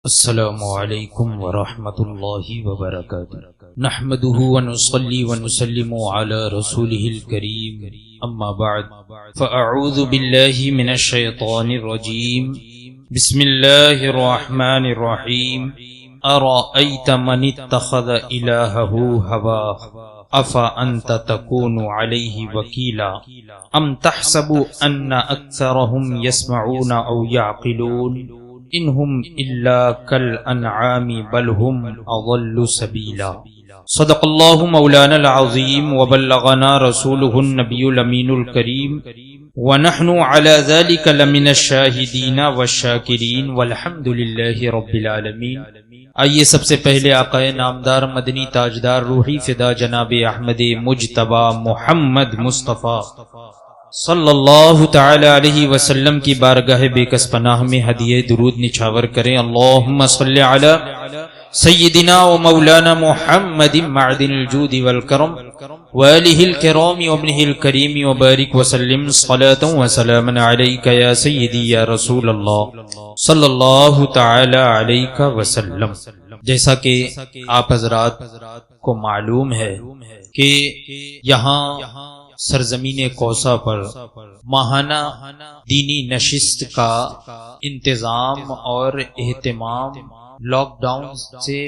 السلام علیکم ورحمۃ اللہ وبرکاتہ نحمده ونصلي ونسلم على رسوله الكريم اما بعد فاعوذ بالله من الشیطان الرجیم بسم اللہ الرحمن الرحیم ارأیت من اتخذ الہه هواه افانت تكون علیہ وکیلا ام تحسب ان اکثرهم يسمعون او يعقلون انہم الا کالانعام بل هم اضل سبیلا صدق اللہ مولانا العظیم وبلغنا رسولہ النبی الامین الکریم ونحن على ذلك لمن الشاہدین والشاکرین والحمد للہ رب العالمین۔ آئیے سب سے پہلے آقا نامدار مدنی تاجدار روحی فدا جناب احمد مجتبی محمد مصطفیٰ صلی اللہ تعالی علیہ وسلم کی بارگاہ بے کس پناہ میں ہدیہ درود نچھاور کریں۔ اللہم صلی علی سیدنا و مولانا محمد معدن الجود والکرم وآلہ الکرام وابنہ الکریم وبارک وسلم صلاة و سلاما علیکہ یا سیدی یا رسول اللہ صلی اللہ تعالی علیہ وسلم۔ جیسا کہ آپ حضرات کو معلوم ہے کہ یہاں سرزمین کوسہ پر ماہانہ دینی نشست کا انتظام اور اہتمام لاک ڈاؤن سے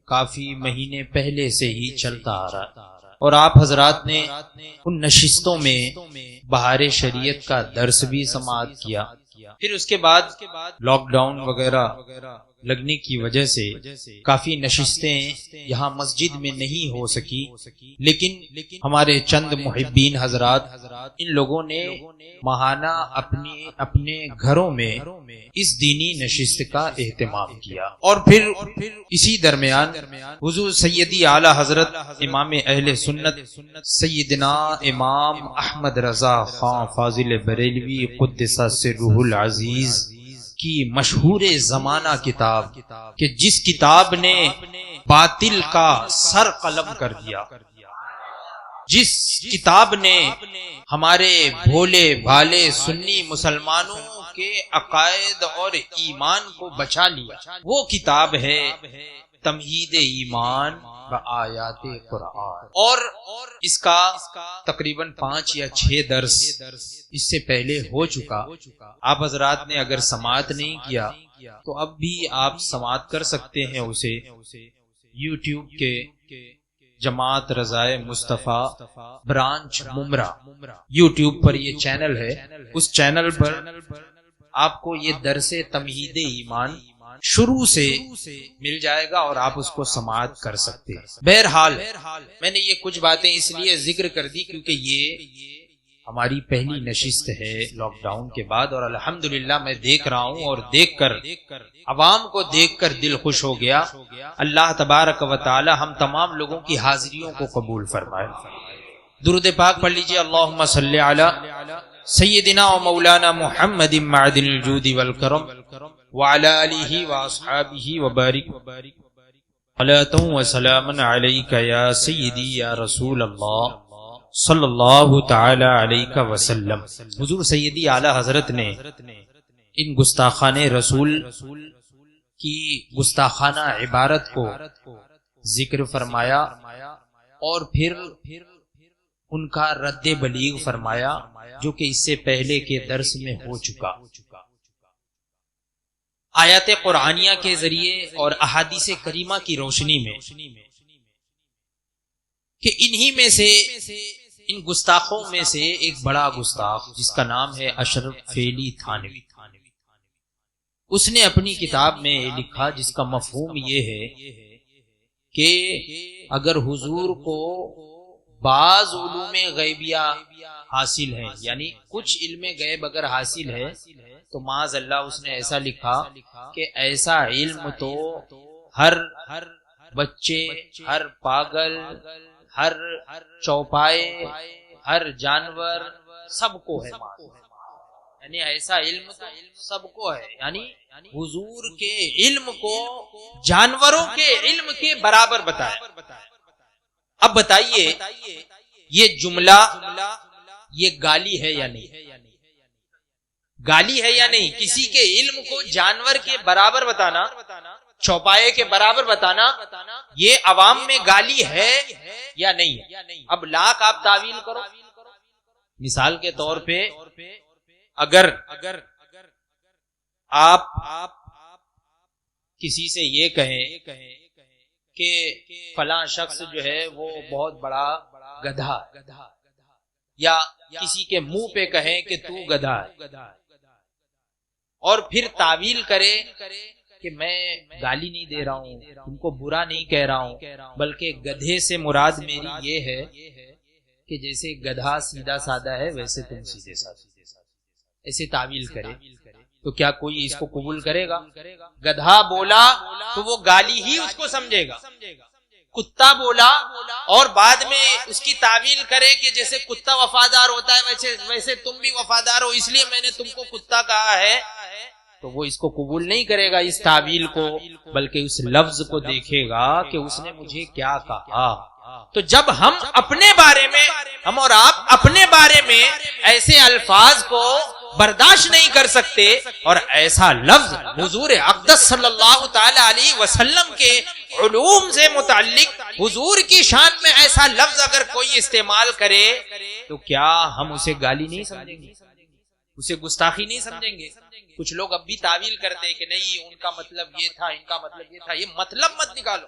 کافی مہینے پہلے سے ہی چلتا آ رہا ہے، اور آپ حضرات نے ان نشستوں میں بہار شریعت کا درس بھی سماعت کیا۔ پھر اس کے بعد لاک ڈاؤن وغیرہ لگنے کی وجہ سے کافی نشستیں یہاں مسجد میں نہیں ہو سکی، لیکن ہمارے چند محبین حضرات ان لوگوں نے ماہانہ اپنے گھروں میں اس دینی نشست کا اہتمام کیا۔ اور پھر اسی درمیان حضور سیدی اعلی حضرت امام اہل سنت سیدنا امام احمد رضا خان فاضل بریلوی قدس سرہ العزیز کی مشہور زمانہ کتاب کہ جس کتاب نے باطل کا سر قلم کر دیا، جس کتاب نے ہمارے بھولے بھالے سنی مسلمانوں کے عقائد اور ایمان کو بچا لیا، وہ کتاب ہے تمہید ایمان بآیات قرآن۔ اور اس کا تقریباً 5 یا 6 درس اس سے پہلے ہو چکا۔ آپ حضرات نے اگر سماعت نہیں کیا تو اب بھی آپ سماعت کر سکتے ہیں اسے یوٹیوب کے جماعت رضائے مصطفیٰ برانچ ممرہ، یوٹیوب پر یہ چینل ہے، اس چینل پر آپ کو یہ درس تمہید ایمان شروع سے مل جائے گا اور آپ اس کو سماعت کر سکتے ہیں۔ بہرحال میں نے یہ کچھ باتیں اس لیے ذکر کر دی کیونکہ یہ ہماری پہلی نشست ہے لاک ڈاؤن کے بعد، اور الحمدللہ میں دیکھ رہا ہوں اور دیکھ کر عوام کو دیکھ کر دل خوش ہو گیا۔ اللہ تبارک و تعالی ہم تمام لوگوں کی حاضریوں کو قبول فرمائے۔ درود پاک پڑھ لیجئے۔ اللہم صلی علی سیدنا و مولانا محمد معدن الجود والکرم وعلی آلہ واصحابہ وبارک صلاۃ و سلاما علیکہ یا سیدی یا رسول اللہ صلی اللہ تعالی علیہ وسلم۔ حضور سیدی اعلی حضرت نے ان گستاخان رسول کی گستاخانہ عبارت کو ذکر فرمایا اور پھر ان کا رد بلیغ فرمایا جو کہ اس سے پہلے کے درس میں ہو چکا۔ آیات قرآنیہ کے ذریعے اور احادیث کریمہ کی روشنی میں کہ انہی میں سے ان گستاخوں میں سے ایک بڑا گستاخ جس کا نام ہے اشرف فیلی تھانوی، اس نے اپنی کتاب میں لکھا جس کا مفہوم یہ ہے کہ اگر حضور کو بعض علوم غیبیہ حاصل ہیں، یعنی کچھ علم غیب اگر حاصل ہے تو معاذ اللہ اس نے ایسا لکھا کہ ایسا علم تو ہر بچے، ہر پاگل، ہر چوپائے، ہر جانور سب کو ہے، یعنی ایسا علم تو سب کو ہے، یعنی حضور کے علم کو جانوروں کے علم کے برابر بتایا۔ اب بتائیے یہ جملہ یہ گالی ہے یا نہیں؟ گالی ہے یا نہیں؟ کسی کے علم کو جانور کے برابر بتانا، چوپائے کے برابر بتانا، یہ عوام میں گالی ہے یا نہیں ہے؟ اب لاکھ آپ تعویل کرو. مثال کے طور پہ اگر آپ کسی سے یہ کہیں کہ فلاں شخص جو ہے وہ بہت بڑا گدھا ہے، یا کسی کے منہ پہ کہیں کہ تو گدھا ہے، اور پھر تعویل کرے کہ میں گالی نہیں دے رہا ہوں، تم کو برا نہیں کہہ رہا ہوں، بلکہ گدھے سے مراد میری یہ ہے کہ جیسے گدھا سیدھا سادہ ہے ویسے تم سیدھے سادے، ایسے تعویل کرے تو کیا کوئی اس کو قبول کرے گا؟ گدھا بولا تو وہ گالی ہی اس کو سمجھے گا. کتا بولا اور بعد میں اس کی تعویل کرے کہ جیسے کتا وفادار ہوتا ہے ویسے تم بھی وفادار ہو، اس لیے میں نے تم کو کتا کہا ہے، تو وہ اس کو قبول نہیں کرے گا اس تعویل کو، بلکہ اس لفظ کو دیکھے گا کہ اس نے مجھے کیا کہا. تو جب ہم اپنے بارے میں، ہم اور آپ اپنے بارے میں ایسے الفاظ کو برداشت نہیں کر سکتے، اور ایسا لفظ حضور اقدس صلی اللہ تعالی علیہ وسلم کے علوم سے متعلق حضور کی شان میں ایسا لفظ اگر کوئی استعمال کرے تو کیا ہم اسے گالی نہیں سمجھیں گے، اسے گستاخی نہیں سمجھیں گے؟ کچھ لوگ اب بھی تعویل کرتے ہیں کہ نہیں ان کا مطلب یہ تھا، ان کا مطلب یہ تھا. یہ مطلب مت نکالو،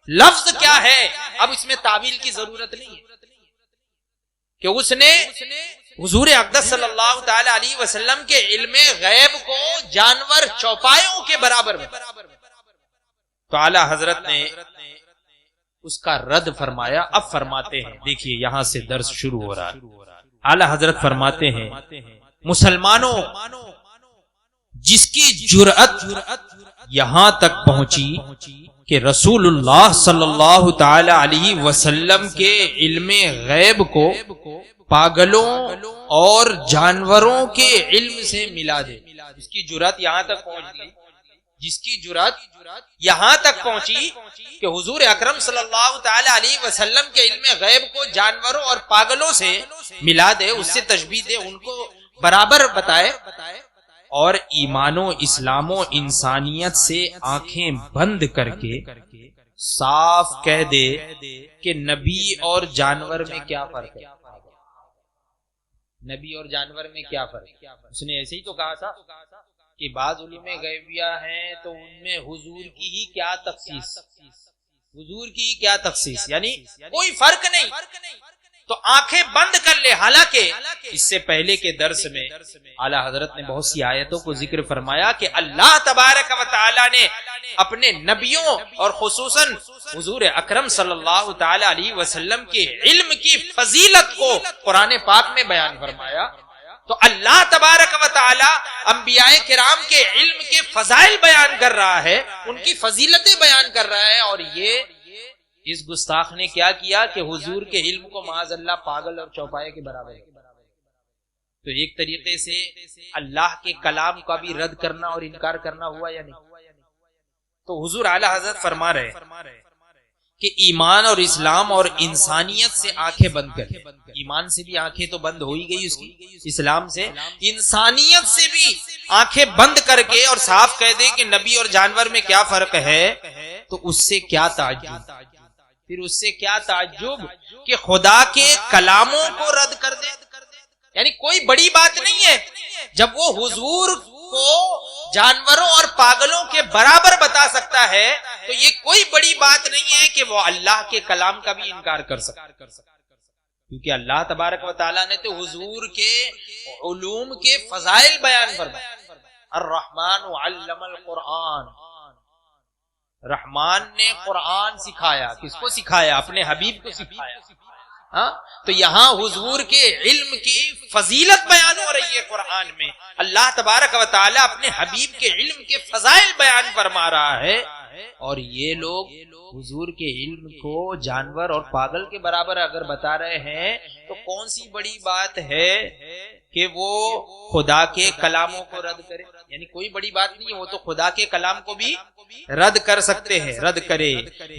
لفظ کیا ہے اب اس میں تعویل کی ضرورت نہیں ہے کہ اس نے حضور اقدس صلی اللہ تعالی علیہ وسلم کے علم غیب کو جانور چوپایوں کے برابر میں، تو اعلی حضرت نے اس کا رد فرمایا. اب فرماتے ہیں، دیکھیے یہاں سے درس شروع ہو رہا ہے. اعلی حضرت فرماتے ہیں مسلمانوں، جس کی جرأت یہاں تک پہنچی کہ رسول اللہ صلی اللہ تعالی علیہ وسلم کے علم غیب کو پاگلوں اور جانوروں کے علم سے ملا دے، جس کی جرأت یہاں تک پہنچ گئی، جس کی جرأت یہاں تک پہنچی کہ حضور اکرم صلی اللہ تعالی علیہ وسلم کے علم غیب کو جانوروں اور پاگلوں سے ملا دے، اس سے تشبیہ دے، ان کو برابر بتائے، اور ایمان و اسلام و انسانیت سے آنکھیں بند کر کے صاف کہہ دے کہ نبی اور جانور میں کیا فرق ہے. نبی اور جانور میں کیا فرق ہے؟ اس نے ایسے ہی تو کہا تھا کہ بعض علوم غیبیہ ہیں تو ان میں حضور کی ہی کیا تخصیص، حضور کی ہی کیا تخصیص، یعنی کوئی فرق نہیں، تو آنکھیں بند کر لے. حالانکہ اس سے پہلے کے درس میں اعلی حضرت نے بہت سی آیتوں کو ذکر فرمایا کہ اللہ تبارک و تعالی نے اپنے نبیوں اور خصوصاً حضور اکرم صلی اللہ تعالی علیہ وسلم کے علم کی فضیلت کو قرآن پاک میں بیان فرمایا. تو اللہ تبارک و تعالی انبیاء کرام کے علم کے فضائل بیان کر رہا ہے، ان کی فضیلتیں بیان کر رہا ہے، اور یہ اس گستاخ نے کیا کیا کہ حضور کے علم کو معاذ اللہ پاگل اور چوپائے کے برابر ہے. تو ایک طریقے سے اللہ کے کلام کا بھی رد کرنا اور انکار کرنا ہوا یا نہیں؟ تو حضور اعلی حضرت فرما رہے کہ ایمان اور اسلام اور انسانیت سے آنکھیں بند کر، ایمان سے بھی آنکھیں تو بند ہو ہی گئی اس کی، اسلام سے، انسانیت سے بھی آنکھیں بند کر کے اور صاف کہہ دے کہ نبی اور جانور میں کیا فرق ہے. تو اس سے کیا تعجب، پھر اس سے کیا تعجب کہ خدا کے کلاموں کو رد کر دے. یعنی کوئی بڑی بات نہیں ہے جب وہ حضور کو جانوروں اور پاگلوں کے برابر بتا سکتا ہے، تو یہ کوئی بڑی بات نہیں ہے کہ وہ اللہ کے کلام کا بھی انکار کر سکتا، کیونکہ اللہ تبارک و تعالیٰ نے تو حضور کے علوم کے فضائل بیان فرمائے. الرحمن علم القرآن، رحمان نے قرآن سکھایا. کس کو سکھایا؟ اپنے حبیب کو سکھایا. تو یہاں حضور کے علم کی فضیلت بیان ہو رہی ہے قرآن میں. اللہ تبارک و تعالیٰ اپنے حبیب کے علم کے فضائل بیان فرما رہا ہے. اور یہ لوگ حضور کے علم کو جانور اور پاگل کے برابر اگر بتا رہے ہیں تو کون سی بڑی بات ہے کہ وہ خدا کے کلاموں کو رد کرے؟ یعنی کوئی بڑی بات نہیں، وہ تو خدا کے کلام کو بھی رد کر سکتے ہیں۔ رد کرے،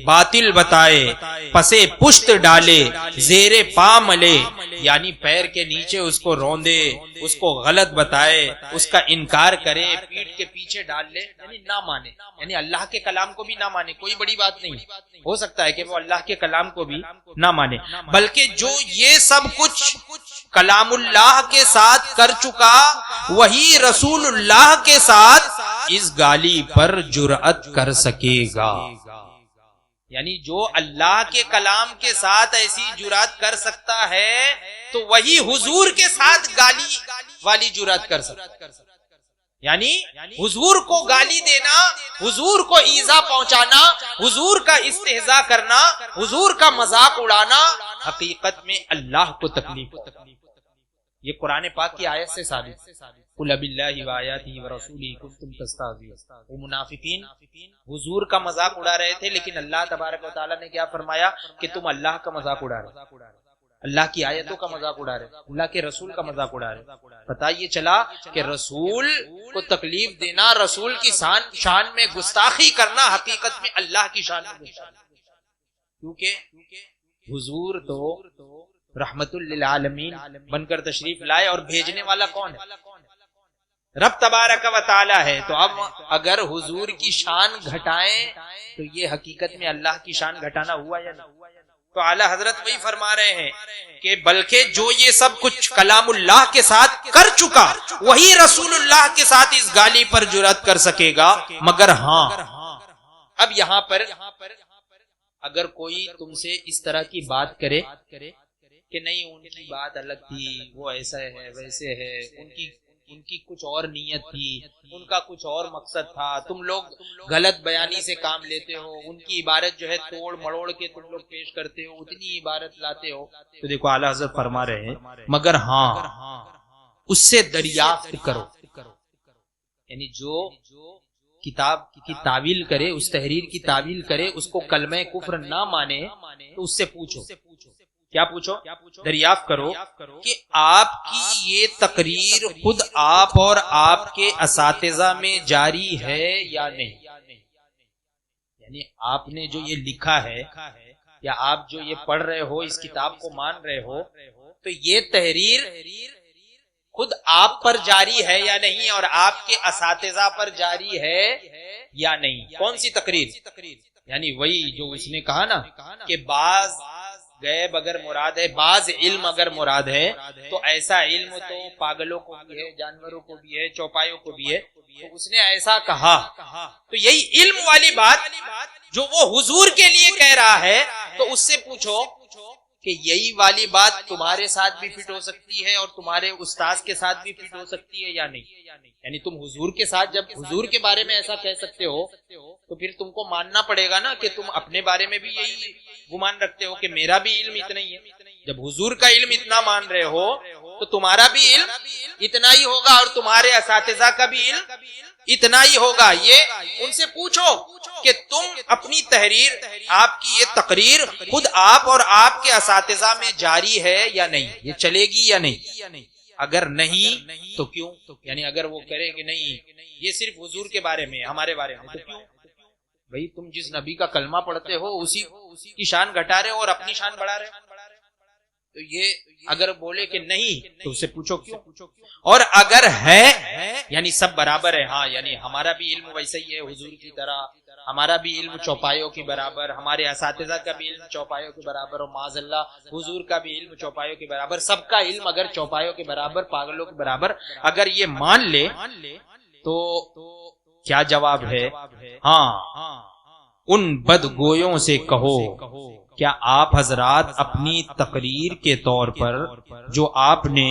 باطل بتائے، پسے پشت ڈالے، زیر پا ملے، یعنی پیر کے نیچے اس کو روندے، اس کو غلط بتائے، اس کا انکار کرے، پیٹھ کے پیچھے ڈال لے، یعنی نہ مانے، یعنی اللہ کے کلام کو بھی نہ مانے۔ کوئی بڑی بات نہیں، ہو سکتا ہے کہ وہ اللہ کے کلام کو بھی نہ مانے، بلکہ جو یہ سب کچھ کلام اللہ کے ساتھ کر چکا وہی رسول اللہ کے ساتھ اس گالی پر جرأت کر سکے گا۔ یعنی جو اللہ کے کلام کے ساتھ ایسی جرأت کر سکتا ہے تو وہی حضور کے ساتھ گالی والی جرأت کر سکتا ہے۔ یعنی حضور کو گالی دینا، حضور کو ایذا پہنچانا، حضور کا استہزاء کرنا، حضور کا مذاق اڑانا حقیقت میں اللہ کو تکلیف ہے۔ یہ قرآن پاک کی آیت سے ثابت ہے۔ قل باللہ وآیاتہ ورسولہ کنتم تستہزئون۔ وہ منافقین حضور کا مذاق اڑا رہے تھے، لیکن اللہ تبارک و تعالیٰ نے کیا فرمایا کہ تم اللہ کا مذاق اڑا رہے، اللہ کی آیتوں کا مذاق اڑا رہے، اللہ کے رسول کا مذاق اڑا رہے۔ پتہ یہ چلا کہ رسول کو تکلیف دینا، رسول کی شان میں گستاخی کرنا حقیقت میں اللہ کی شان میں گستاخی، کیونکہ حضور تو رحمت للعالمین بن کر تشریف لائے، اور بھیجنے والا کون ہے؟ رب تبارک و تعالی ہے۔ تو اب اگر حضور کی شان گھٹائیں تو یہ حقیقت میں اللہ کی شان گھٹانا ہوا یا نہیں؟ تو اعلی حضرت وہی فرما رہے ہیں کہ بلکہ جو یہ سب کچھ کلام اللہ کے ساتھ کر چکا وہی رسول اللہ کے ساتھ اس گالی پر جرأت کر سکے گا، مگر ہاں اب یہاں پر اگر کوئی تم سے اس طرح کی بات کرے کہ نہیں ان کی بات الگ تھی، وہ ایسا ہے ویسے ہے، ان کی کچھ اور نیت تھی، ان کا کچھ اور مقصد تھا، تم لوگ غلط بیانی سے کام لیتے ہو، ان کی عبارت جو ہے توڑ مڑوڑ کے تم لوگ پیش کرتے ہو، اتنی عبارت لاتے ہو، تو دیکھو اعلی حضرت فرما رہے ہیں مگر ہاں اس سے دریافت کرو، یعنی جو کتاب کی تعویل کرے، اس تحریر کی تعویل کرے، اس کو کلمہ کفر نہ مانے تو اس سے پوچھو۔ کیا پوچھو؟ دریافت کرو کہ آپ کی یہ تقریر خود آپ اور آپ کے اساتذہ میں جاری ہے یا نہیں، یعنی آپ نے جو یہ لکھا ہے یا آپ جو یہ پڑھ رہے ہو، اس کتاب کو مان رہے ہو، تو یہ تحریر خود آپ پر جاری ہے یا نہیں، اور آپ کے اساتذہ پر جاری ہے یا نہیں۔ کون سی تقریر؟ یعنی وہی جو اس نے کہا نا کہ بعض غیب اگر مراد ہے، بعض علم اگر مراد ہے، تو ایسا علم تو پاگلوں کو بھی ہے، جانوروں کو بھی ہے، چوپایوں کو بھی ہے، تو اس نے ایسا کہا۔ تو یہی علم والی بات جو وہ حضور کے لیے کہہ رہا ہے، تو اس سے پوچھو کہ یہی والی بات تمہارے ساتھ بھی فٹ ہو سکتی ہے اور تمہارے استاذ کے ساتھ بھی فٹ ہو سکتی ہے یا نہیں؟ یعنی تم حضور کے ساتھ جب حضور کے بارے میں ایسا کہہ سکتے ہو تو پھر تم کو ماننا پڑے گا نا کہ تم اپنے بارے میں بھی یہی گمان رکھتے ہو کہ میرا بھی علم اتنا ہی ہے۔ جب حضور کا علم اتنا مان رہے ہو تو تمہارا بھی علم اتنا ہی ہوگا اور تمہارے اساتذہ کا بھی علم اتنا ہی ہوگا۔ یہ ان سے پوچھو کہ تم اپنی تحریر، آپ کی یہ تقریر خود آپ اور آپ کے اساتذہ میں جاری ہے یا نہیں، یہ چلے گی یا نہیں؟ اگر نہیں تو کیوں؟ یعنی اگر وہ کرے کہ نہیں یہ صرف حضور کے بارے میں، ہمارے بارے میں، تو کیوں؟ بھئی تم جس نبی کا کلمہ پڑھتے ہو اسی کی شان گھٹا رہے ہو اور اپنی شان بڑھا رہے ہو۔ تو یہ اگر بولے کہ نہیں تو اسے پوچھو کیوں؟ اور اگر ہے یعنی سب برابر ہے، ہاں یعنی ہمارا بھی علم ویسا ہی ہے حضور کی طرح، ہمارا بھی علم چوپایوں کے برابر، ہمارے اساتذہ کا بھی علم چوپایوں کے برابر، اور معاذ اللہ حضور کا بھی علم چوپایوں کے برابر، سب کا علم اگر چوپایوں کے برابر، پاگلوں کے برابر اگر یہ مان لے تو کیا جواب ہے؟ ہاں ان بدگویوں سے کہو کیا آپ حضرات اپنی تقریر کے طور پر جو آپ نے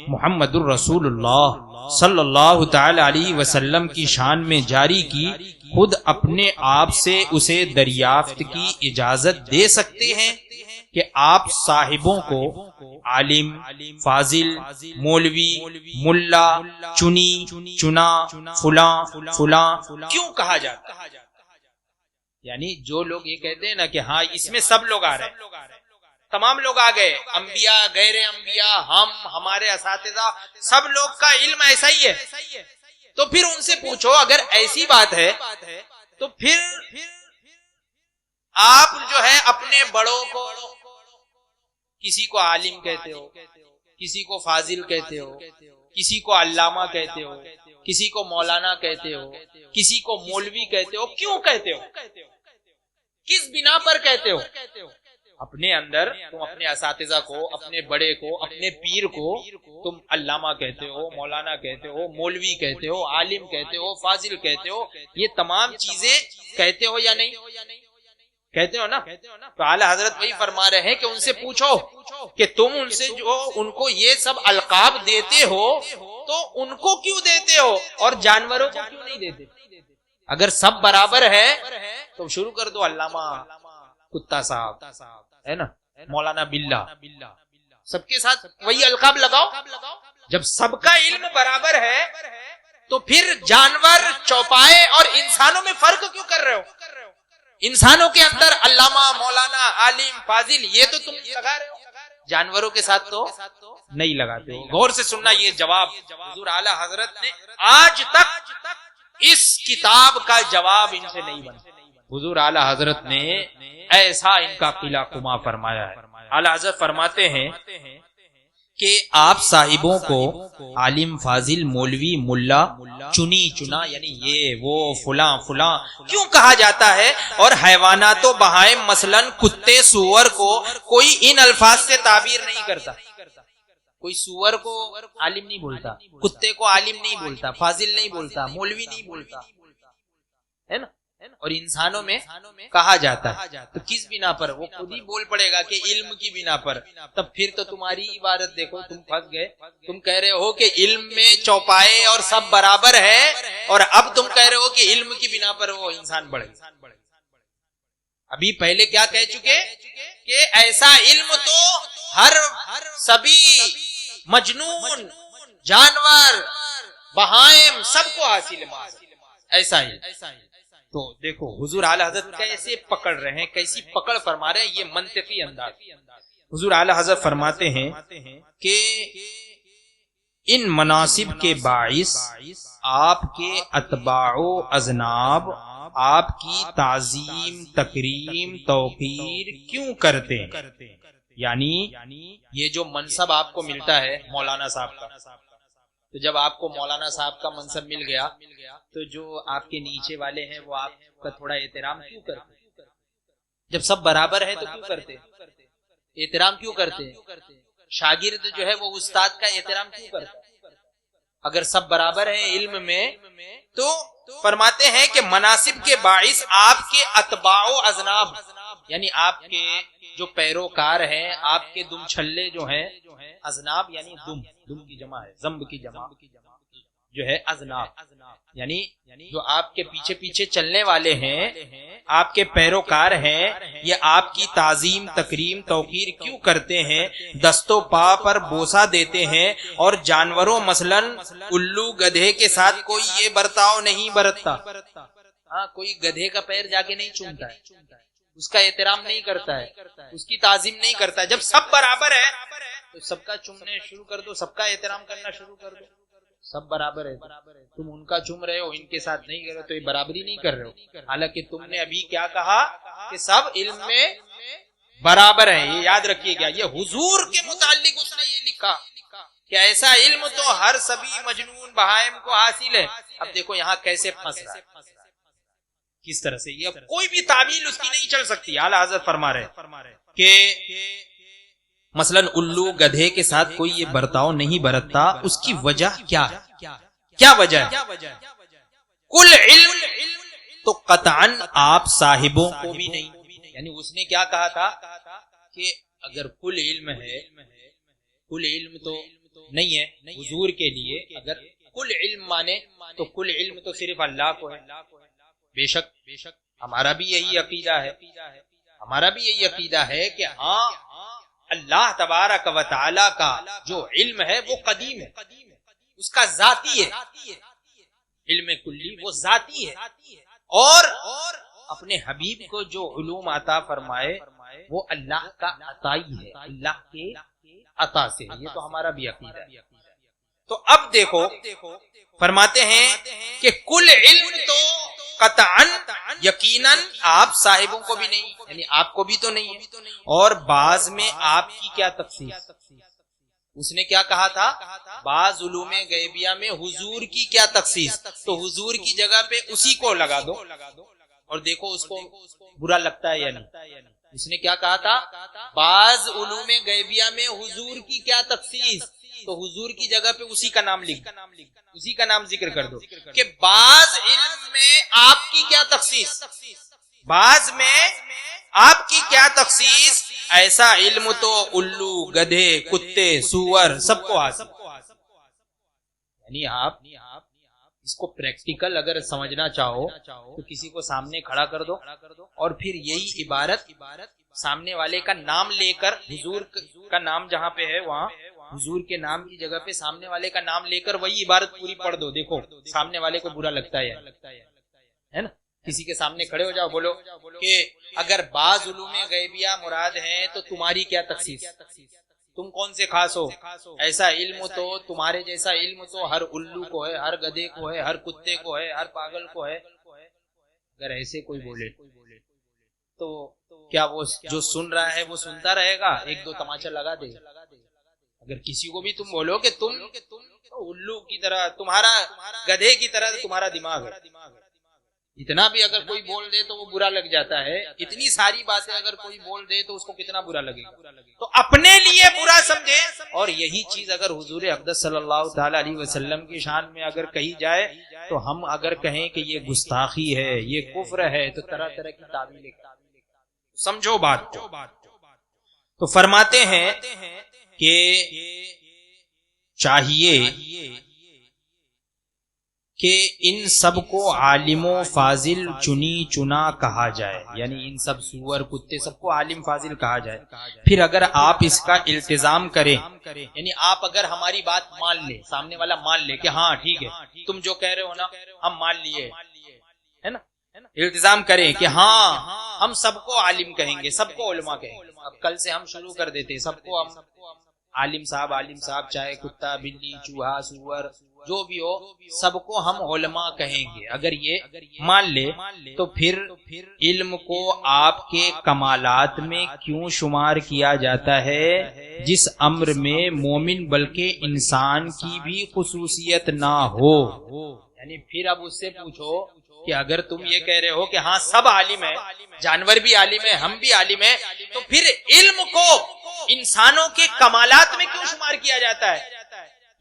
محمد الرسول اللہ صلی اللہ تعالی علیہ وسلم کی شان میں جاری کی، خود اپنے آپ سے اسے دریافت کی اجازت دے سکتے ہیں کہ آپ صاحبوں کو عالم، فاضل، مولوی، ملا، چنی، چنا، فلاں فلاں کیوں کہا جاتا ہے؟ یعنی جو لوگ یہ کہتے ہیں نا کہ ہاں اس میں سب لوگ آ رہے ہیں، تمام لوگ آ گئے، انبیاء، غیر انبیاء، ہمارے اساتذہ، سب لوگ کا علم ایسا ہی ہے، تو پھر ان سے پوچھو اگر ایسی بات ہے تو پھر آپ جو ہے اپنے بڑوں کو، کسی کو عالم کہتے ہو، کسی کو فاضل کہتے ہو، کسی کو علامہ کہتے ہو، کسی کو مولانا کہتے ہو، کسی کو مولوی کہتے ہو، کیوں کہتے ہو؟ کس بنا پر کہتے ہو؟ اپنے اندر تم اپنے اساتذہ کو، اپنے بڑے کو، اپنے پیر کو تم علامہ کہتے ہو، مولانا کہتے ہو، مولوی کہتے ہو، عالم کہتے ہو، فاضل کہتے ہو، یہ تمام چیزیں کہتے ہو یا نہیں؟ کہتے ہو نا؟ تو اعلیٰ حضرت وہی فرما رہے ہیں کہ ان سے پوچھو کہ تم ان سے جو ان کو یہ سب القاب دیتے ہو تو ان کو کیوں دیتے ہو اور جانوروں کو کیوں نہیں دیتے؟ اگر سب برابر ہے تو شروع کر دو علامہ، کتا صاحب ہے نا، مولانا بلّہ، سب کے ساتھ وہی القاب لگاؤ۔ جب سب کا علم برابر ہے تو پھر جانور، چوپائے اور انسانوں میں فرق کیوں کر رہے ہو؟ انسانوں کے اندر علامہ، مولانا، عالم، فاضل یہ تو تم لگا رہے ہو، جانوروں کے ساتھ تو نہیں لگاتے ہو۔ غور سے سننا یہ جواب حضور اعلیٰ حضرت نے آج تک اس کتاب کا جواب ان سے نہیں بنا۔ حضور اعلیٰ حضرت نے ایسا ان کا قلعہ کما فرمایا ہے۔ اعلیٰ حضرت فرماتے ہیں کہ آپ صاحبوں کو عالم، فاضل، مولوی، ملا، چنی چنا یعنی یہ وہ فلاں فلاں کیوں کہا جاتا ہے، اور حیوانات و بہائم مثلاً کتے، سور کو کوئی ان الفاظ سے تعبیر نہیں کرتا؟ کوئی سور کو عالم نہیں بولتا، کتے کو عالم نہیں بولتا، فاضل نہیں بولتا، مولوی نہیں بولتا، ہے نا؟ اور انسانوں میں کہا جاتا ہے، تو کس بنا پر؟ وہ خود ہی بول پڑے گا کہ علم کی بنا پر۔ تب پھر تو تمہاری عبارت دیکھو، تم پھنس گئے۔ تم کہہ رہے ہو کہ علم میں چوپائے اور سب برابر ہے، اور اب تم کہہ رہے ہو کہ علم کی بنا پر وہ انسان بڑھے۔ ابھی پہلے کیا کہہ چکے کہ ایسا علم تو ہر سبھی مجنون، جانور، بہائم سب کو حاصل ہے، ایسا ہی۔ تو دیکھو حضور اعلیٰ حضرت کیسے پکڑ رہے ہیں، کیسی پکڑ فرما رہے ہیں، یہ منطقی انداز۔ حضور اعلیٰ حضرت فرماتے ہیں کہ ان مناصب کے باعث آپ کے اتباع و اذناب آپ کی تعظیم، تکریم، توقیر کیوں کرتے ہیں؟ یعنی یہ جو منصب آپ کو ملتا ہے مولانا صاحب کا، تو جب آپ کو مولانا صاحب کا منصب مل گیا تو جو آپ کے نیچے والے ہیں وہ آپ کا تھوڑا احترام کیوں کرتے؟ جب سب برابر ہے تو کیوں کرتے؟ احترام کیوں کرتے؟ شاگرد جو ہے وہ استاد کا احترام کیوں کرتا؟ اگر سب برابر ہیں علم میں، تو فرماتے ہیں کہ مناسب کے باعث آپ کے اتباع و اذناب یعنی آپ کے جو پیروکار ہیں، آپ کے دم چھلے جو ہیں، اذناب یعنی دم کی جمع ہے، ضمب کی جمع جو ہے اذناب، یعنی جو آپ کے پیچھے پیچھے چلنے والے ہیں، آپ کے پیروکار ہیں، یہ آپ کی تعظیم، تکریم، توقیر کیوں کرتے ہیں؟ دست و پا پر بوسہ دیتے ہیں، اور جانوروں مثلاً الو، گدھے کے ساتھ کوئی یہ برتاؤ نہیں برتتا۔ ہاں، کوئی گدھے کا پیر جا کے نہیں چومتا ہے، اس کا احترام نہیں کرتا ہے، اس کی تعظیم نہیں کرتا ہے۔ جب سب برابر ہے تو سب کا چومنے شروع کر دو، سب کا احترام کرنا شروع کر دو۔ سب برابر ہے، تم ان کا چوم رہے ہو، ان کے ساتھ نہیں کر رہے تو یہ برابری نہیں کر رہے ہو۔ حالانکہ تم نے ابھی کیا کہا کہ سب علم میں برابر ہیں، یہ یاد رکھیے گا۔ یہ حضور کے متعلق اس نے یہ لکھا کہ ایسا علم تو ہر سبھی مجنون بہائم کو حاصل ہے۔ اب دیکھو یہاں کیسے پھنس رہا ہے، کس طرح سے، یہ کوئی بھی تعویل اس کی نہیں چل سکتی۔ اعلیٰ حضرت فرما رہے کہ مثلاً الو، گدھے کے ساتھ کوئی یہ برتاؤ نہیں برتتا، اس کی وجہ کیا ہے؟ کیا وجہ ہے؟ کل علم تو قطعاً آپ صاحبوں کو بھی نہیں، یعنی اس نے کیا کہا تھا کہ اگر کل علم ہے، کل علم تو نہیں ہے حضور کے لیے، اگر کل علم مانے تو کل علم تو صرف اللہ کو ہے۔ بے شک ہمارا بھی یہی عقیدہ ہے، ہمارا بھی یہی عقیدہ ہے کہ ہاں اللہ تبارک و تعالی کا جو علم ہے وہ قدیم ہے، اس کا ذاتی ہے، علم کلی وہ ذاتی ہے، اور اپنے حبیب کو جو علوم عطا فرمائے وہ اللہ کا عطا ہی ہے، اللہ کے عطا سے، یہ تو ہمارا بھی عقیدہ ہے۔ تو اب دیکھو فرماتے ہیں کہ کل علم تو قطعاً یقیناً آپ صاحبوں کو بھی نہیں، یعنی آپ کو بھی تو نہیں ہے، اور بعض میں آپ کی کیا تخصیص، اس نے کیا کہا تھا، بعض علوم غیبیہ میں حضور کی کیا تخصیص، تو حضور کی جگہ پہ اسی کو لگا دو، اور دیکھو اس کو برا لگتا ہے یا نہیں۔ اس نے کیا کہا تھا، بعض علوم غیبیہ میں حضور کی کیا تخصیص، تو حضور کی جگہ پہ اسی کا نام لکھ، اسی کا نام ذکر کر دو کہ بعض علم میں آپ کی کیا تخصیص، بعض میں آپ کی کیا تخصیص، ایسا علم تو الو، گدھے، کتے، سور سب کو حاصل۔ یعنی آپ اس کو پریکٹیکل اگر سمجھنا چاہو تو کسی کو سامنے کھڑا کر دو اور پھر یہی عبارت سامنے والے کا نام لے کر، حضور کا نام جہاں پہ ہے وہاں حضور کے نام کی جگہ پہ سامنے والے کا نام لے کر وہی عبارت پوری پڑھ دو، دیکھو سامنے والے کو برا لگتا ہے نا۔ کسی کے سامنے کھڑے ہو جاؤ، بولو کہ اگر بعض علوم غیبیہ مراد ہیں تو تمہاری کیا تخصیص، تم کون سے خاص ہو، ایسا علم تو تمہارے جیسا علم تو ہر الو کو ہے، ہر گدھے کو ہے، ہر کتے کو ہے، ہر پاگل کو ہے۔ اگر ایسے کوئی بولے تو کیا وہ جو سن رہا ہے وہ سنتا رہے گا، ایک دو تماچا لگا دے گا۔ اگر کسی کو بھی تم بولو کہ تم الو کی طرح، تمہارا گدھے کی طرح تمہارا دماغ ہے، اتنا بھی اگر کوئی بول دے تو وہ برا لگ جاتا ہے، اتنی ساری باتیں اگر کوئی بول دے تو اس کو کتنا برا لگے گا، تو اپنے لیے برا سمجھے۔ اور یہی چیز اگر حضور اقدس صلی اللہ تعالی علیہ وسلم کی شان میں اگر کہی جائے تو ہم اگر کہیں کہ یہ گستاخی ہے، یہ کفر ہے، تو طرح طرح کی تعویلیں، سمجھو بات کو۔ تو فرماتے ہیں کہ چاہیے کہ ان سب کو عالم و فاضل چنی چنا کہا جائے، یعنی ان سب سور کتے سب کو عالم فاضل کہا جائے۔ پھر اگر آپ اس کا التزام کریں، یعنی آپ اگر ہماری بات مان لیں، سامنے والا مان لے کہ ہاں ٹھیک ہے تم جو کہہ رہے ہو نا ہم مان لیے ہے نا، التزام کریں کہ ہاں ہم سب کو عالم کہیں گے، سب کو علماء کہیں گے۔ اب کل سے ہم شروع کر دیتے سب کو ہم عالم صاحب، چاہے کتا، بلی، چوہا، سور جو بھی ہو سب کو ہم علماء کہیں گے۔ اگر یہ مان لے تو پھر علم کو آپ کے کمالات میں کیوں شمار کیا جاتا ہے جس امر میں مومن بلکہ انسان کی بھی خصوصیت نہ ہو؟ یعنی پھر اب اس سے پوچھو کہ اگر تم یہ کہہ رہے ہو کہ ہاں سب عالم ہے، جانور بھی عالم ہے، ہم بھی عالم ہیں، تو پھر علم کو انسانوں کے کمالات میں کیوں شمار کیا جاتا ہے؟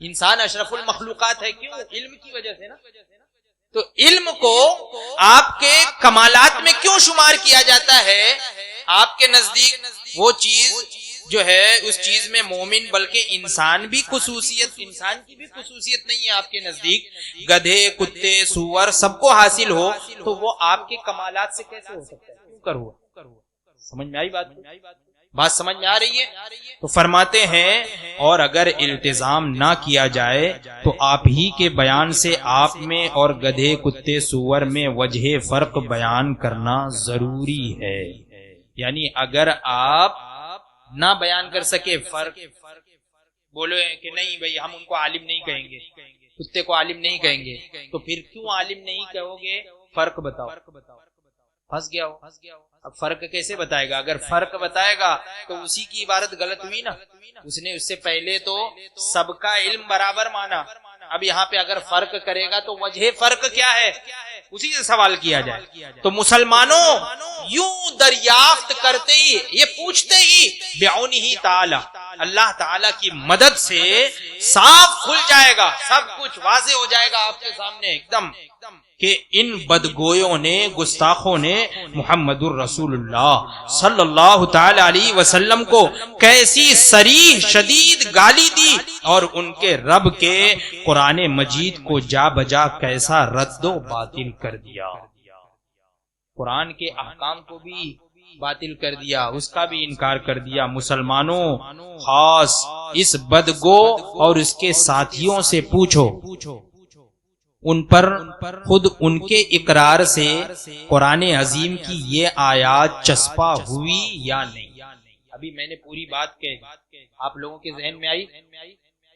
انسان اشرف المخلوقات ہے، کیوں؟ علم کی وجہ سے نا۔ تو علم کو آپ کے کمالات میں کیوں شمار کیا جاتا ہے؟ آپ کے نزدیک وہ چیز جو ہے اس چیز میں مومن بلکہ انسان بھی خصوصیت، انسان کی بھی خصوصیت نہیں ہے آپ کے نزدیک، گدھے، کتے، سور سب کو حاصل ہو تو وہ آپ کے کمالات سے کیسے ہو سکتا ہے؟ کیوں کر ہوا؟ سمجھ میں آئی بات سمجھ میں آ رہی ہے؟ تو فرماتے ہیں اور اگر التزام نہ کیا جائے تو آپ ہی کے بیان سے آپ میں اور گدھے، کتے، سور میں وجہ فرق بیان کرنا ضروری ہے۔ یعنی اگر آپ نہ بیان کر سکے فرق، بولے کہ نہیں بھئی ہم ان کو عالم نہیں کہیں گے، کتے کو عالم نہیں کہیں گے، تو پھر کیوں عالم نہیں کہو گے؟ فرق بتاؤ۔ پھنس گیا ہو۔ اب فرق کیسے بتائے گا؟ اگر فرق بتائے گا تو اسی کی عبارت غلط ہوئی نا، اس نے اس سے پہلے تو سب کا علم برابر مانا، اب یہاں پہ اگر فرق کرے گا تو وجہ فرق کیا ہے اسی سے سوال کیا جائے۔ تو مسلمانوں یوں دریافت کرتے ہی، یہ پوچھتے ہی بعونہ تعالی، اللہ تعالی کی مدد سے صاف کھل جائے گا، سب کچھ واضح ہو جائے گا آپ کے سامنے ایک دم کہ ان بدگویوں نے، گستاخوں نے محمد الرسول اللہ صلی اللہ تعالی علیہ وسلم کو کیسی صریح شدید گالی دی اور ان کے رب کے قرآن مجید کو جا بجا کیسا رد و باطل کر دیا، قرآن کے احکام کو بھی باطل کر دیا، اس کا بھی انکار کر دیا۔ مسلمانوں خاص اس بدگو اور اس کے ساتھیوں سے پوچھو ان پر خود ان کے اقرار سے قرآن عظیم کی یہ آیات چسپا ہوئی یا نہیں؟ ابھی میں نے پوری بات کہی، آپ لوگوں کے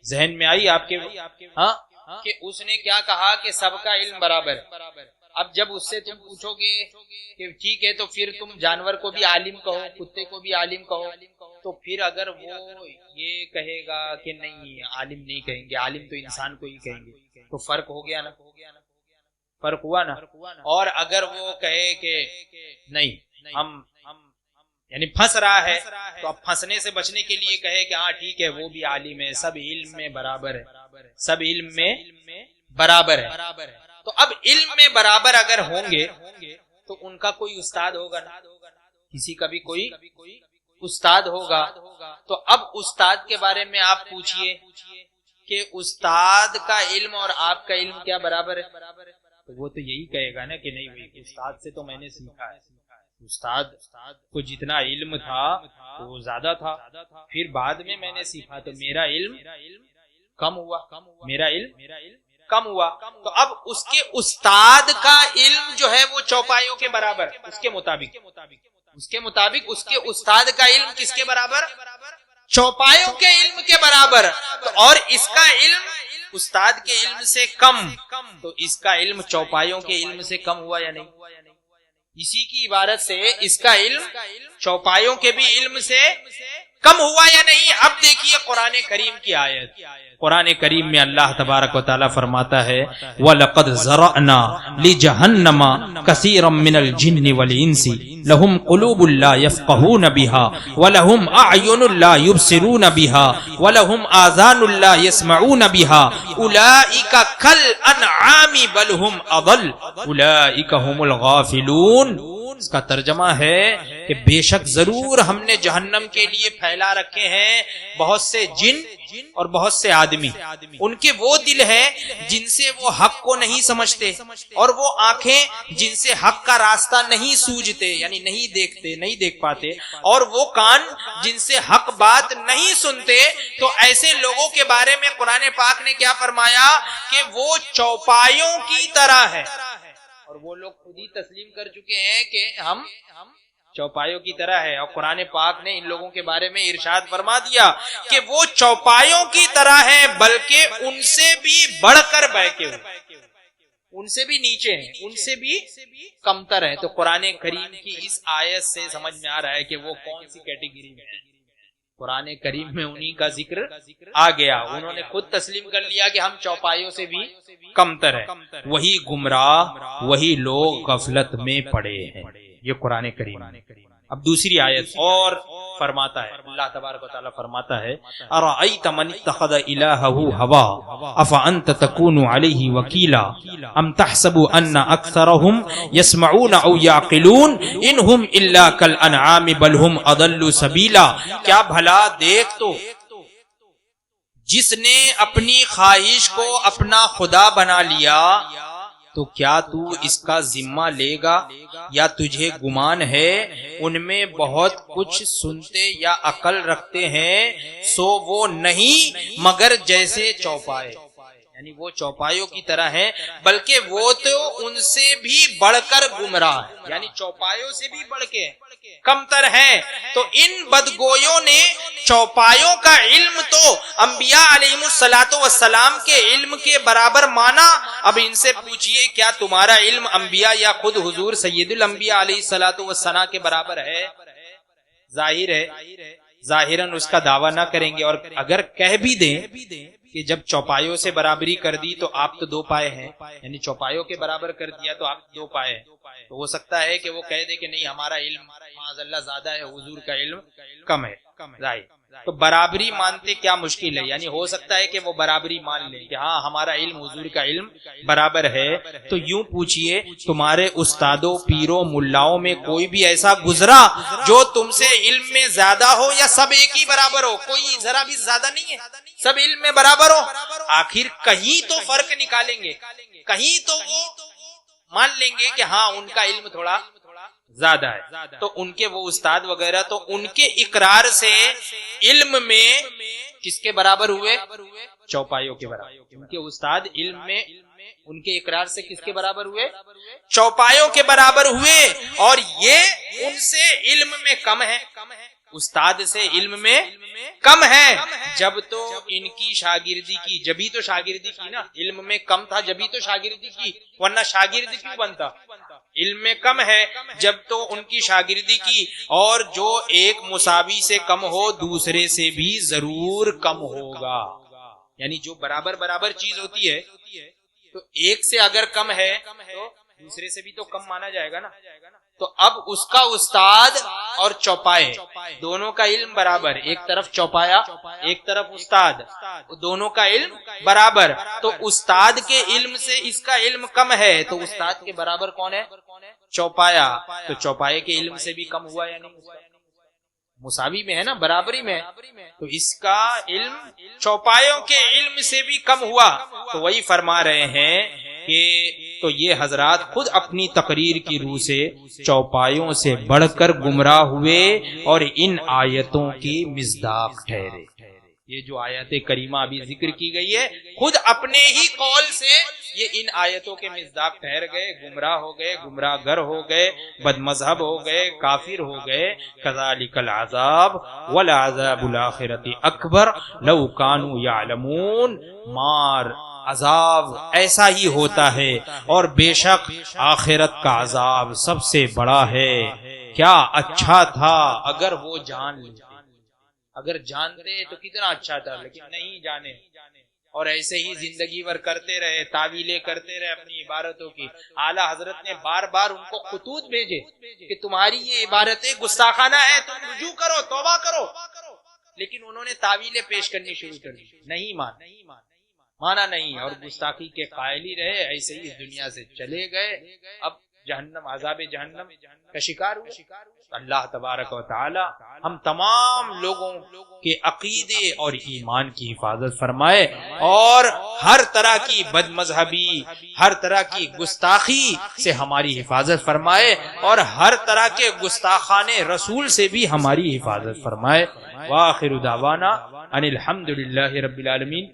ذہن میں آئی آپ کے ہاں کہ اس نے کیا کہا کہ سب کا علم برابر۔ اب جب اس سے تم پوچھو گے کہ ٹھیک ہے تو پھر تم جانور کو بھی عالم کہو، کتے کو بھی عالم کہو، تو پھر اگر وہ یہ کہے گا کہ نہیں عالم نہیں کہیں گے، عالم تو انسان کو ہی کہیں گے، تو فرق ہو گیا نا، فرق ہوا نا۔ اور اگر وہ کہے کہ نہیں ہم یعنی پھنس رہا ہے، تو اب پھنسنے سے بچنے کے لیے کہے کہ ہاں ٹھیک ہے وہ بھی عالم ہے، سب علم میں برابر ہے، سب علم میں برابر ہے۔ تو اب علم میں برابر اگر ہوں گے تو ان کا کوئی استاد ہوگا نا، کسی کا بھی کوئی استاد ہوگا۔ تو اب استاد کے بارے میں آپ پوچھئے کہ استاد کا علم اور آپ کا علم کیا برابر ہے؟ تو وہ تو یہی کہے گا نا کہ نہیں بھائی استاد سے تو میں نے سیکھا ہے، استاد کو جتنا علم تھا وہ زیادہ تھا، پھر بعد میں نے سیکھا تو میرا علم کم ہوا، میرا علم کم ہوا۔ تو اب اس کے استاد کا علم جو ہے وہ چوپایوں کے برابر، اس کے مطابق اس کے استاد کا علم کس کے برابر؟ چوپایوں کے علم کے برابر۔ اور اس کا علم استاد کے علم سے کم، تو اس کا علم چوپایوں کے علم سے کم ہوا یا نہیں؟ اسی کی عبارت سے اس کا علم چوپایوں کے بھی علم سے کم ہوا یا نہیں؟ اب دیکھیے قرآن کریم کی آیت، قرآن کریم میں اللہ تبارک و تعالیٰ فرماتا ہے وَلَقَدْ زَرَعْنَا لِجَهَنَّمَ كَثِيرًا مِنَ الْجِنِّ وَالْإِنسِ لَهُمْ قُلُوبٌ لَا يَفْقَهُونَ بِهَا وَلَهُمْ أَعْيُنٌ لَا يُبْصِرُونَ بِهَا وَلَهُمْ آذَانٌ لَا يَسْمَعُونَ بِهَا أُولَئِكَ كَالْأَنْعَامِ بَلْ هُمْ أَضَلُّ أُولَئِكَ هُمُ الْغَافِلُونَ۔ اس کا ترجمہ ہے کہ بے شک ضرور ہم نے جہنم کے لیے پھیلا رکھے ہیں بہت سے جن اور بہت سے آدمی، ان کے وہ دل ہیں جن سے وہ حق کو نہیں سمجھتے، اور وہ آنکھیں جن سے حق کا راستہ نہیں سوجھتے یعنی نہیں دیکھتے، نہیں دیکھ پاتے، اور وہ کان جن سے حق بات نہیں سنتے۔ تو ایسے لوگوں کے بارے میں قرآن پاک نے کیا فرمایا کہ وہ چوپایوں کی طرح ہے، اور وہ لوگ خود ہی تسلیم کر چکے ہیں کہ ہم چوپایوں کی طرح ہے۔ اور قرآن پاک نے ان لوگوں کے بارے میں ارشاد فرما دیا کہ وہ چوپایوں کی طرح ہے بلکہ ان سے بھی بڑھ کر بہکے ہوئے، ان سے بھی نیچے ہیں، ان سے بھی کمتر ہیں۔ تو قرآن کریم کی اس آیت سے سمجھ میں آ رہا ہے کہ وہ کون سی کیٹیگری میں ہے۔ قرآن کریم میں انہی کا ذکر آ گیا، انہوں نے خود تسلیم کر لیا کہ ہم چوپایوں سے بھی کمتر ہیں، وہی گمراہ، وہی لوگ غفلت میں پڑے ہیں۔ یہ قرآن کریم۔ اب دوسری آیت اور فرماتا ہے، اللہ تبارک و تعالیٰ فرماتا ہے ارأیت من اتخذ الہہ ہوا افانت تکون علیہ وکیلا ام تحسب ان اکثرہم یسمعون او یعقلون انہم الا کالانعام بل ہم اضل سبیلا۔ کیا بھلا دیکھ تو جس نے اپنی خواہش کو اپنا خدا بنا لیا، تو کیا تو اس کا ذمہ لے گا یا تجھے گمان ہے ان میں بہت کچھ سنتے یا عقل رکھتے ہیں، سو وہ نہیں مگر جیسے چوپائے، یعنی وہ چوپایوں کی طرح ہیں بلکہ وہ تو ان سے بھی بڑھ کر گمراہ ہے، یعنی چوپایوں سے بھی بڑھ کے کمتر ہیں۔ تو ان بدگویوں نے چوپایوں کا علم تو انبیاء علیہم السلام کے علم کے برابر مانا۔ اب ان سے پوچھئے کیا تمہارا علم انبیاء یا خود حضور سید الانبیاء علیہ السلام کے برابر ہے؟ ظاہر ہے ظاہراً اس کا دعویٰ نہ کریں گے، اور اگر کہہ بھی دیں کہ جب چوپایوں سے برابری کر دی تو آپ تو دو پائے ہیں، یعنی چوپایوں کے برابر کر دیا تو آپ دو پائے ہیں، تو ہو سکتا ہے کہ وہ کہہ دے کہ نہیں ہمارا علم معاذ اللہ زیادہ ہے، حضور کا علم کم ہے۔ تو برابری مانتے کیا مشکل ہے، یعنی ہو سکتا ہے کہ وہ برابری مان لیں کہ ہاں ہمارا علم حضور کا علم برابر ہے۔ تو یوں پوچھئے تمہارے استادوں، پیروں، ملاؤں میں کوئی بھی ایسا گزرا جو تم سے علم میں زیادہ ہو، یا سب ایک ہی برابر ہو؟ کوئی ذرا بھی زیادہ نہیں ہے، سب علم میں برابر ہو؟ آخر کہیں تو فرق نکالیں گے، کہیں تو وہ مان لیں گے کہ ہاں ان کا علم تھوڑا زیادہ ہے، تو ان کے وہ استاد وغیرہ تو ان کے اقرار سے علم میں کس کے برابر ہوئے؟ چوپایوں کے برابر. ان کے استاد علم میں ان کے اقرار سے کس کے برابر ہوئے؟ چوپایوں کے برابر ہوئے. اور یہ ان سے علم میں کم ہے، استاد سے علم میں کم ہے. جب تو ان کی شاگردی کی، جبھی تو شاگردی کی نا، علم میں کم تھا جبھی تو شاگردی کی، ورنہ شاگرد کیوں بنتا؟ علم میں کم ہے جب تو ان کی شاگردی کی. اور جو ایک مساوی سے کم ہو دوسرے سے بھی ضرور کم ہوگا. یعنی جو برابر برابر چیز ہوتی ہے تو ایک سے اگر کم ہے تو دوسرے سے بھی تو کم مانا جائے گا نا. تو اب اس کا استاد اور چوپائے دونوں کا علم برابر، ایک طرف چوپایا ایک طرف استاد، دونوں کا علم برابر. تو استاد کے علم سے اس کا علم کم ہے تو استاد کے برابر کون ہے؟ چوپایا. تو چوپائے کے علم سے بھی کم ہوا یا نہیں؟ مساوی میں ہے نا، برابری میں. تو اس کا علم چوپایوں کے علم سے بھی کم ہوا. تو وہی فرما رہے ہیں کہ تو یہ حضرات خود اپنی تقریر کی روح سے چوپایوں سے بڑھ کر گمراہ ہوئے اور ان آیتوں کی مصداق ٹھہرے. یہ جو آیت کریمہ ابھی ذکر کی گئی ہے خود اپنے ہی قول سے یہ ان آیتوں کے مصداق ٹھہر گئے، گمراہ ہو گئے، گمراہ گر ہو گئے، بد مذہب ہو گئے، کافر ہو گئے. کذالک العذاب والعذاب الآخرۃ اکبر لو کانوا یعلمون. مار عذاب ایسا ہی ہوتا ہے اور بے شک آخرت کا عذاب سب سے بڑا ہے. کیا اچھا تھا اگر وہ جان لیتے، اگر جانتے تو کتنا اچھا تھا، لیکن نہیں جانے اور ایسے ہی زندگی بھر کرتے رہے، تعویلیں کرتے رہے اپنی عبارتوں کی. اعلی حضرت نے بار بار ان کو خطوط بھیجے کہ تمہاری یہ عبارتیں گستاخانہ ہے، تم رجوع کرو، توبہ کرو. لیکن انہوں نے تعویلیں پیش کرنی شروع کر دی، نہیں مانا نہیں، اور گستاخی کے قائل ہی رہے. ایسے ہی اس دنیا سے چلے گئے، اب جہنم، عذاب جہنم کا شکار ہوئے. اللہ تبارک و تعالی ہم تمام لوگوں کے عقیدے اور ایمان کی حفاظت فرمائے اور ہر طرح کی بد مذہبی، ہر طرح کی گستاخی سے ہماری حفاظت فرمائے اور ہر طرح کے گستاخان رسول سے بھی ہماری حفاظت فرمائے. وآخر دعوانا ان الحمد للہ رب العالمین.